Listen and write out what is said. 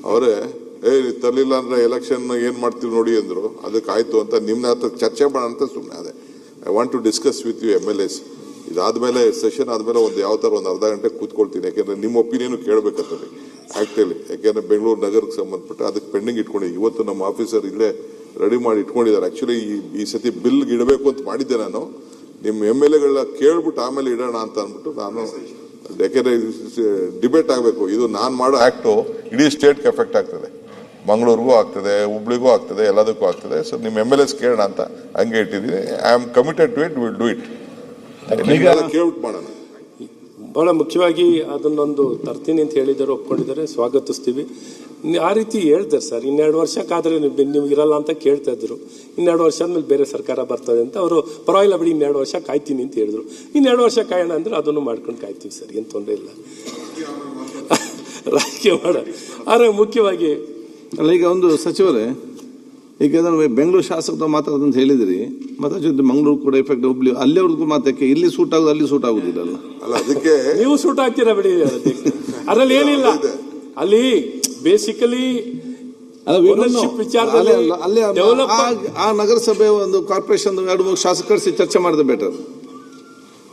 ಅವರೇ ತರಲಿಲ್ಲ ಅಂದ್ರೆ ಎಲೆಕ್ಷನ್ ಏನ್ ಮಾಡ್ತೀವಿ ನೋಡಿ ಅಂದ್ರು. ಅದಕ್ಕೆ ಆಯ್ತು ಅಂತ ನಿಮ್ನ ಹತ್ರ ಚರ್ಚೆ ಮಾಡೋಣ ಅಂತ ಸುಮ್ಮನೆ ಅದೇ. I want to discuss with you MLAs. ಇದಾದ್ಮೇಲೆ ಸೆಷನ್ ಆದ್ಮೇಲೆ ಒಂದು ಯಾವ ತರ ಒಂದು ಅರ್ಧ ಗಂಟೆ ಕೂತ್ಕೊಳ್ತೀನಿ. ಯಾಕೆಂದ್ರೆ ನಿಮ್ಮ ಒಪಿನಿಯನ್ ಕೇಳಬೇಕಂತದೆ ಆಕ್ಚುಲಿ. ಯಾಕೆಂದ್ರೆ ಬೆಂಗಳೂರು ನಗರಕ್ಕೆ ಸಂಬಂಧಪಟ್ಟ ಅದಕ್ಕೆ ಪೆಂಡಿಂಗ್ ಇಟ್ಕೊಂಡಿದ್ದೆ. ಇವತ್ತು ನಮ್ಮ ಆಫೀಸರ್ ಇಲ್ಲೇ ರೆಡಿ ಮಾಡಿ ಇಟ್ಕೊಂಡಿದ್ದಾರೆ. ಆಕ್ಚುಲಿ ಈ ಸತಿ ಬಿಲ್ ಇಡಬೇಕು ಅಂತ ಮಾಡಿದ್ದೆ ನಾನು. ನಿಮ್ಮ MLAಗಳನ್ನ ಕೇಳ್ಬಿಟ್ಟು ಆಮೇಲೆ ಇಡೋಣ ಅಂತ ಅಂದ್ಬಿಟ್ಟು ನಾನು. ಯಾಕೆಂದ್ರೆ ಡಿಬೇಟ್ ಆಗಬೇಕು. ಇದು ನಾನು ಮಾಡೋ ಆಕ್ಟು ಇಡೀ ಸ್ಟೇಟ್ಗೆ ಎಫೆಕ್ಟ್ ಆಗ್ತದೆ. ಮಂಗಳೂರಿಗೂ ಆಗ್ತದೆ, ಹುಬ್ಳಿಗೂ ಆಗ್ತದೆ, ಎಲ್ಲದಕ್ಕೂ ಆಗ್ತದೆ. ಸೊ ನಿಮ್ಮ MLAs ಕೇಳೋಣ ಅಂತ ಹಂಗೆ ಇಟ್ಟಿದ್ದೀನಿ. I am committed to it, will do it. ಕೇಳ್ಬಿಟ್ಟು ಮಾಡೋಣ. ಬಹಳ ಮುಖ್ಯವಾಗಿ ಅದನ್ನೊಂದು ತರ್ತೀನಿ ಅಂತ ಹೇಳಿದ್ದಾರೆ, ಒಪ್ಕೊಂಡಿದ್ದಾರೆ, ಸ್ವಾಗತಿಸ್ತೀವಿ. ಆ ರೀತಿ ಹೇಳ್ತಾರೆ ಸರ್. 2 ವರ್ಷಕ್ಕಾದ್ರೆ ನೀವು ಇರಲ್ಲ ಅಂತ ಕೇಳ್ತಾ ಇದ್ರು. 2 ವರ್ಷ ಆದ್ಮೇಲೆ ಬೇರೆ ಸರ್ಕಾರ ಬರ್ತದೆ ಅಂತ ಅವರು ಪರವಾಗಿಲ್ಲ ಬಿಡಿ 2 ವರ್ಷ ಕಾಯ್ತೀನಿ ಅಂತ ಹೇಳಿದ್ರು. 2 ವರ್ಷ ಕಾಯೋಣ ಅಂದ್ರೆ ಅದನ್ನು ಮಾಡ್ಕೊಂಡು ಕಾಯ್ತೀವಿ ಸರ್, ಏನು ತೊಂದರೆ ಇಲ್ಲ. ರಾಜಕೀಯ ಮಾಡ. ಆದರೆ ಮುಖ್ಯವಾಗಿ ಅಲ್ಲ, ಈಗ ಒಂದು ಸಚಿವರೇ, ಈಗ ನಾನು ಬೆಂಗಳೂರು ಶಾಸಕರು ಮಾತಾಡೋದಂತ ಹೇಳಿದ್ರಿ, ಮತ್ತೆ ಜೊತೆ ಮಂಗಳೂರು ಕೂಡ ಎಫೆಕ್ಟ್, ಹುಬ್ಳಿ ಅಲ್ಲಿವರೆಗೂ ಮಾತಕ್ಕೆ ಇಲ್ಲಿ ಸೂಟ್ ಆಗೋದು ಅಲ್ಲಿ ಸೂಟ್ ಆಗುದಿಲ್ಲ. ಅಲ್ಲ ಅದಕ್ಕೆ ನೀವು ಸೂಟ್ ಆಗ್ತೀರಾ ಬಿಡಿ, ಅದ್ರಲ್ಲಿ ಏನಿಲ್ಲ. ಅಲ್ಲಿ ಬೇಸಿಕಲಿ ಆ ನಗರಸಭೆ ಒಂದು ಕಾರ್ಪೊರೇಷನ್ 2-3 ಶಾಸಕರಿಸಿ ಚರ್ಚೆ ಮಾಡಿದ್ರೆ ಬೆಟರ್.